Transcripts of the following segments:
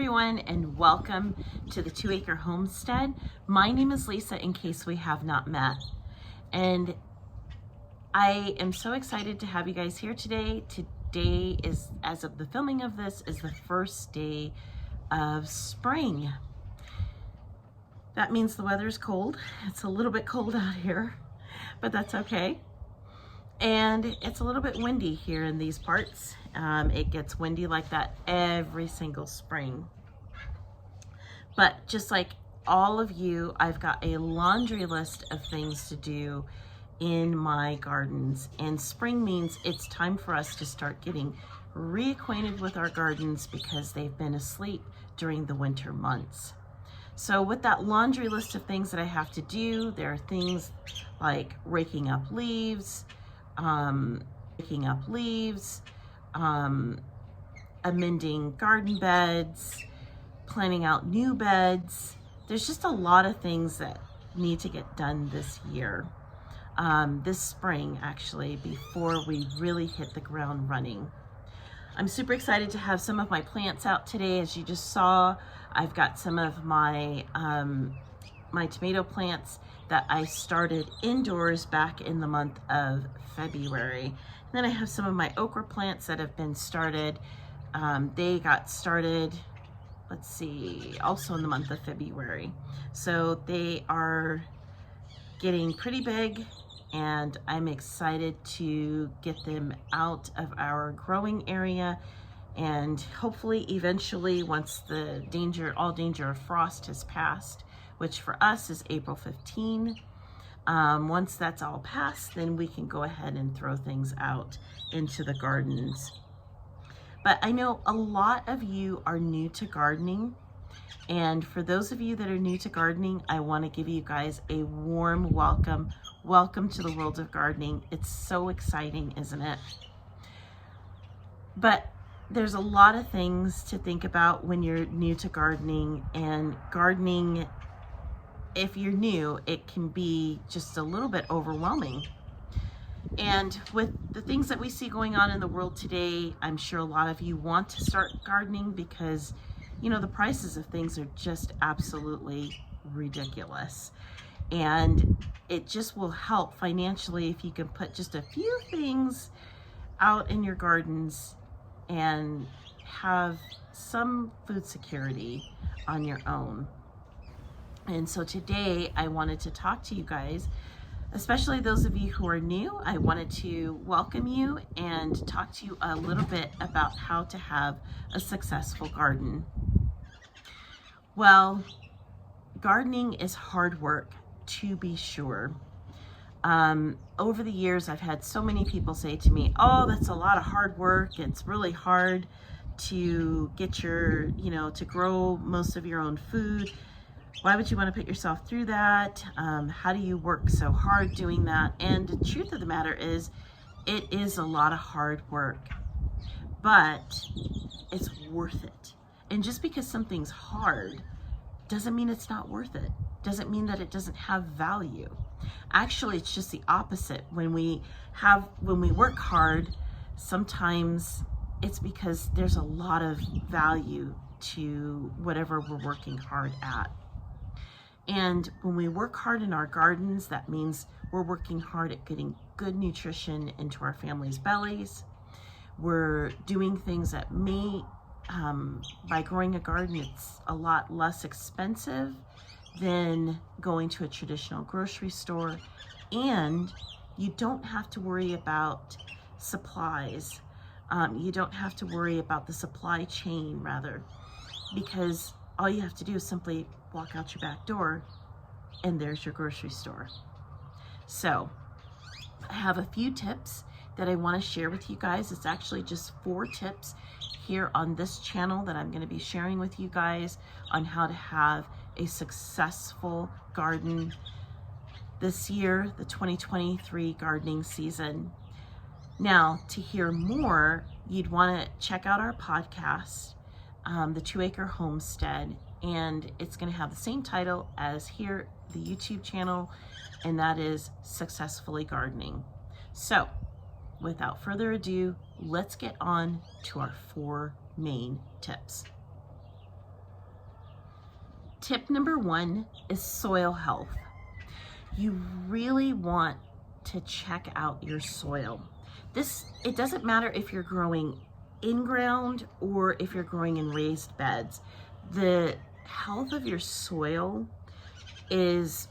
everyone, and welcome to the 2 Acre Homestead. My name is Lisa, in case we have not met. And I am so excited to have you guys here today. Today is, as of the filming of this, is the first day of spring. That means the weather's cold. It's a little bit cold out here, but that's okay. And it's a little bit windy here in these parts. It gets windy like that every single spring. But just like all of you, I've got a laundry list of things to do in my gardens. And spring means it's time for us to start getting reacquainted with our gardens because they've been asleep during the winter months. So with that laundry list of things that I have to do, there are things like raking up leaves, amending garden beds, planning out new beds. There's just a lot of things that need to get done this year, this spring actually, before we really hit the ground running. I'm super excited to have some of my plants out today. As you just saw, I've got some of my my tomato plants that I started indoors back in the month of February. And then I have some of my okra plants that have been started. They got started, let's see, also in the month of February. So they are getting pretty big, and I'm excited to get them out of our growing area. And hopefully eventually, once the all danger of frost has passed, which for us is April 15, once that's all passed, then we can go ahead and throw things out into the gardens. But I know a lot of you are new to gardening. And for those of you that are new to gardening, I want to give you guys a warm welcome. Welcome to the world of gardening. It's so exciting, isn't it? But there's a lot of things to think about when you're new to gardening. And gardening, if you're new, it can be just a little bit overwhelming. And with the things that we see going on in the world today, I'm sure a lot of you want to start gardening because, you know, the prices of things are just absolutely ridiculous. And it just will help financially if you can put just a few things out in your gardens and have some food security on your own. And so today I wanted to talk to you guys, especially those of you who are new. I wanted to welcome you and talk to you a little bit about how to have a successful garden. Well, gardening is hard work, to be sure. Over the years, I've had so many people say to me, oh, that's a lot of hard work. It's really hard to get to grow most of your own food. Why would you want to put yourself through that? How do you work so hard doing that? And the truth of the matter is, it is a lot of hard work, but it's worth it. And just because something's hard doesn't mean it's not worth it. Doesn't mean that it doesn't have value. Actually, it's just the opposite. When we work hard, sometimes it's because there's a lot of value to whatever we're working hard at. And when we work hard in our gardens, that means we're working hard at getting good nutrition into our families' bellies. We're doing things that may, by growing a garden, it's a lot less expensive than going to a traditional grocery store. And you don't have to worry about supplies. You don't have to worry about the supply chain, rather, because all you have to do is simply walk out your back door and there's your grocery store. So I have a few tips that I want to share with you guys. It's actually just 4 tips here on this channel that I'm going to be sharing with you guys on how to have a successful garden this year, the 2023 gardening season. Now, to hear more, you'd want to check out our podcast, the 2 Acre Homestead, and it's going to have the same title as here, the YouTube channel, and that is Successfully Gardening. So, without further ado, let's get on to our 4 main tips. Tip number 1 is soil health. You really want to check out your soil. It doesn't matter if you're growing in ground or if you're growing in raised beds. The health of your soil is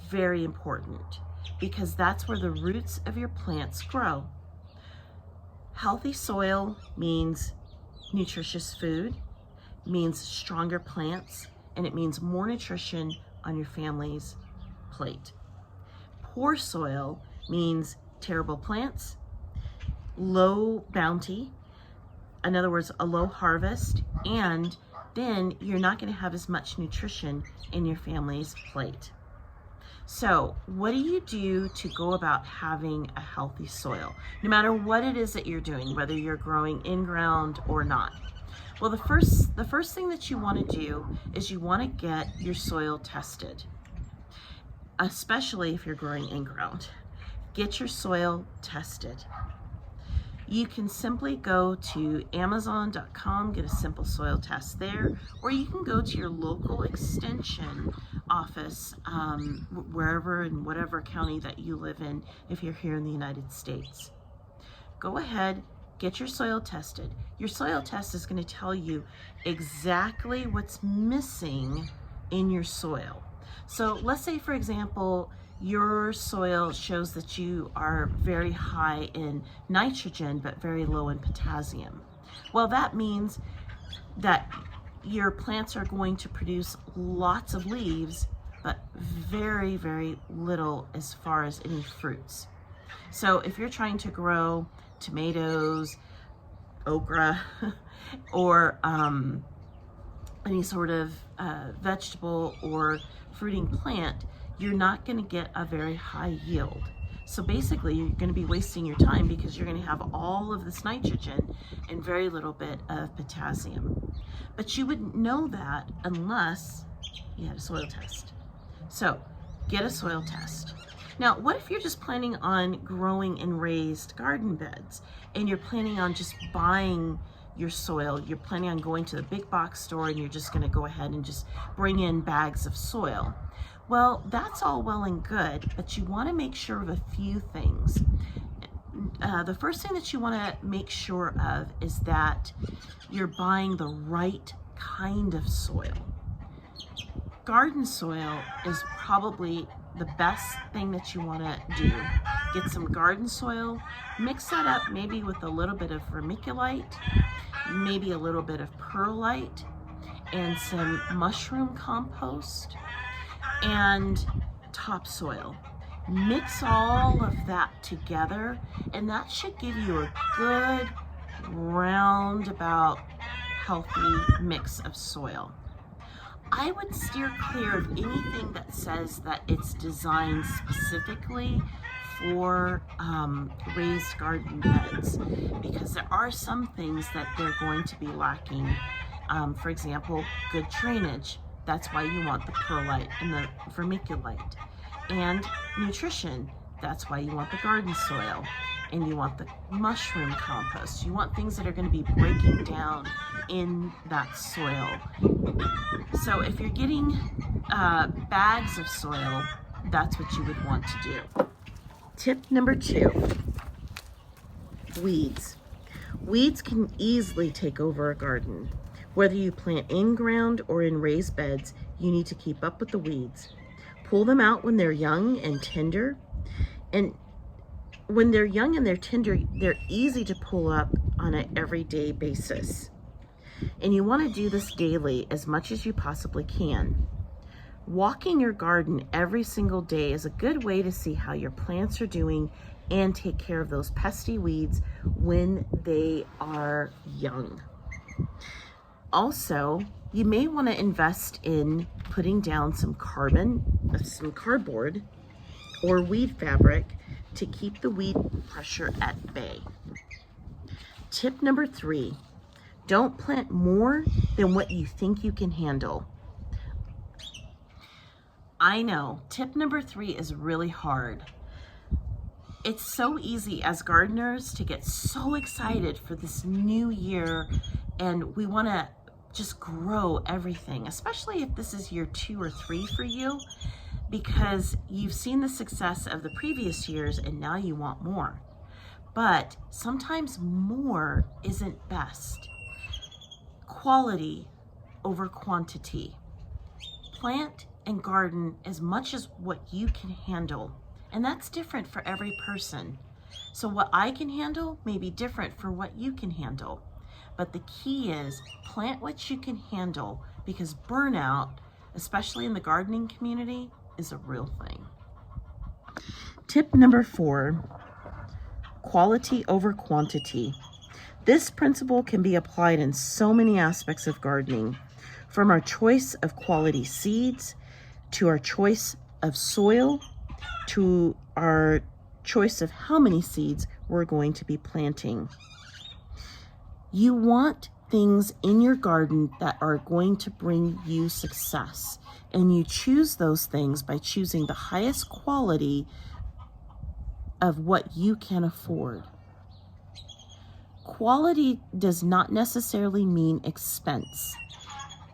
very important because that's where the roots of your plants grow. Healthy soil means nutritious food, means stronger plants, and it means more nutrition on your family's plate. Poor soil means terrible plants, low bounty, in other words, a low harvest, and then you're not going to have as much nutrition in your family's plate. So what do you do to go about having a healthy soil? No matter what it is that you're doing, whether you're growing in ground or not. Well, the first thing that you want to do is you want to get your soil tested, especially if you're growing in ground. Get your soil tested. You can simply go to Amazon.com, get a simple soil test there, or you can go to your local extension office, wherever in whatever county that you live in, if you're here in the United States. Go ahead, get your soil tested. Your soil test is going to tell you exactly what's missing in your soil. So let's say, for example, your soil shows that you are very high in nitrogen but very low in potassium. Well, that means that your plants are going to produce lots of leaves but very, very little as far as any fruits. So if you're trying to grow tomatoes, okra, or any sort of vegetable or fruiting plant, you're not going to get a very high yield. So basically, you're going to be wasting your time because you're going to have all of this nitrogen and very little bit of potassium. But you wouldn't know that unless you had a soil test. So get a soil test. Now, what if you're just planning on growing in raised garden beds and you're planning on just buying your soil? You're planning on going to the big box store and you're just going to go ahead and just bring in bags of soil. Well, that's all well and good, but you want to make sure of a few things. The first thing that you want to make sure of is that you're buying the right kind of soil. Garden soil is probably the best thing that you want to do. Get some garden soil, mix that up maybe with a little bit of vermiculite, maybe a little bit of perlite, and some mushroom compost, and topsoil. Mix all of that together, and that should give you a good roundabout healthy mix of soil. I would steer clear of anything that says that it's designed specifically for raised garden beds, because there are some things that they're going to be lacking. For example, good drainage. That's why you want the perlite and the vermiculite. And nutrition. That's why you want the garden soil. And you want the mushroom compost. You want things that are going to be breaking down in that soil. So if you're getting bags of soil, that's what you would want to do. Tip number 2, weeds. Weeds can easily take over a garden. Whether you plant in ground or in raised beds, you need to keep up with the weeds. Pull them out when they're young and tender. And when they're young and they're tender, they're easy to pull up on an everyday basis. And you want to do this daily as much as you possibly can. Walking your garden every single day is a good way to see how your plants are doing and take care of those pesky weeds when they are young. Also, you may want to invest in putting down some cardboard or weed fabric to keep the weed pressure at bay. Tip number 3, don't plant more than what you think you can handle. I know, tip number 3 is really hard. It's so easy as gardeners to get so excited for this new year, and we want to just grow everything, especially if this is year 2 or 3 for you, because you've seen the success of the previous years and now you want more. But sometimes more isn't best. Quality over quantity. Plant and garden as much as what you can handle. And that's different for every person. So what I can handle may be different for what you can handle. But the key is plant what you can handle, because burnout, especially in the gardening community, is a real thing. Tip number 4, quality over quantity. This principle can be applied in so many aspects of gardening, from our choice of quality seeds, to our choice of soil, to our choice of how many seeds we're going to be planting. You want things in your garden that are going to bring you success, and you choose those things by choosing the highest quality of what you can afford. Quality does not necessarily mean expense.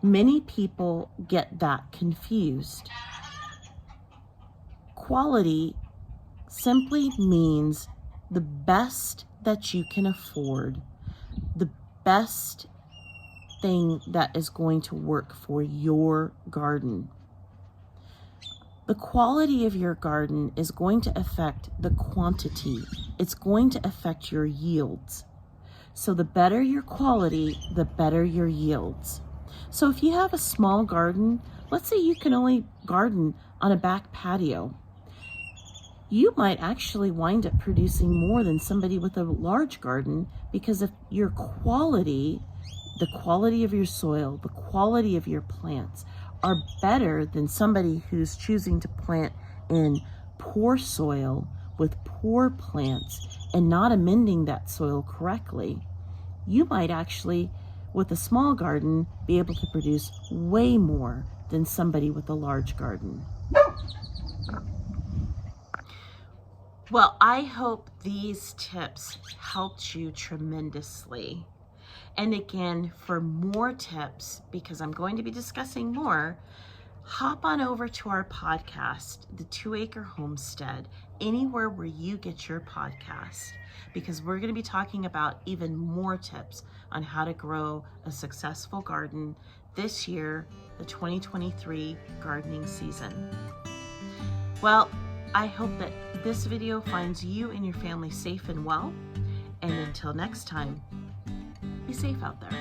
Many people get that confused. Quality simply means the best that you can afford, the best thing that is going to work for your garden. The quality of your garden is going to affect the quantity. It's going to affect your yields. So the better your quality, the better your yields. So if you have a small garden, let's say you can only garden on a back patio, you might actually wind up producing more than somebody with a large garden, because of your quality, the quality of your soil, the quality of your plants are better than somebody who's choosing to plant in poor soil with poor plants and not amending that soil correctly. You might actually, with a small garden, be able to produce way more than somebody with a large garden. Well, I hope these tips helped you tremendously. And again, for more tips, because I'm going to be discussing more, hop on over to our podcast, The 2 Acre Homestead, anywhere where you get your podcast, because we're going to be talking about even more tips on how to grow a successful garden this year, the 2023 gardening season. Well, I hope that this video finds you and your family safe and well. And until next time, be safe out there.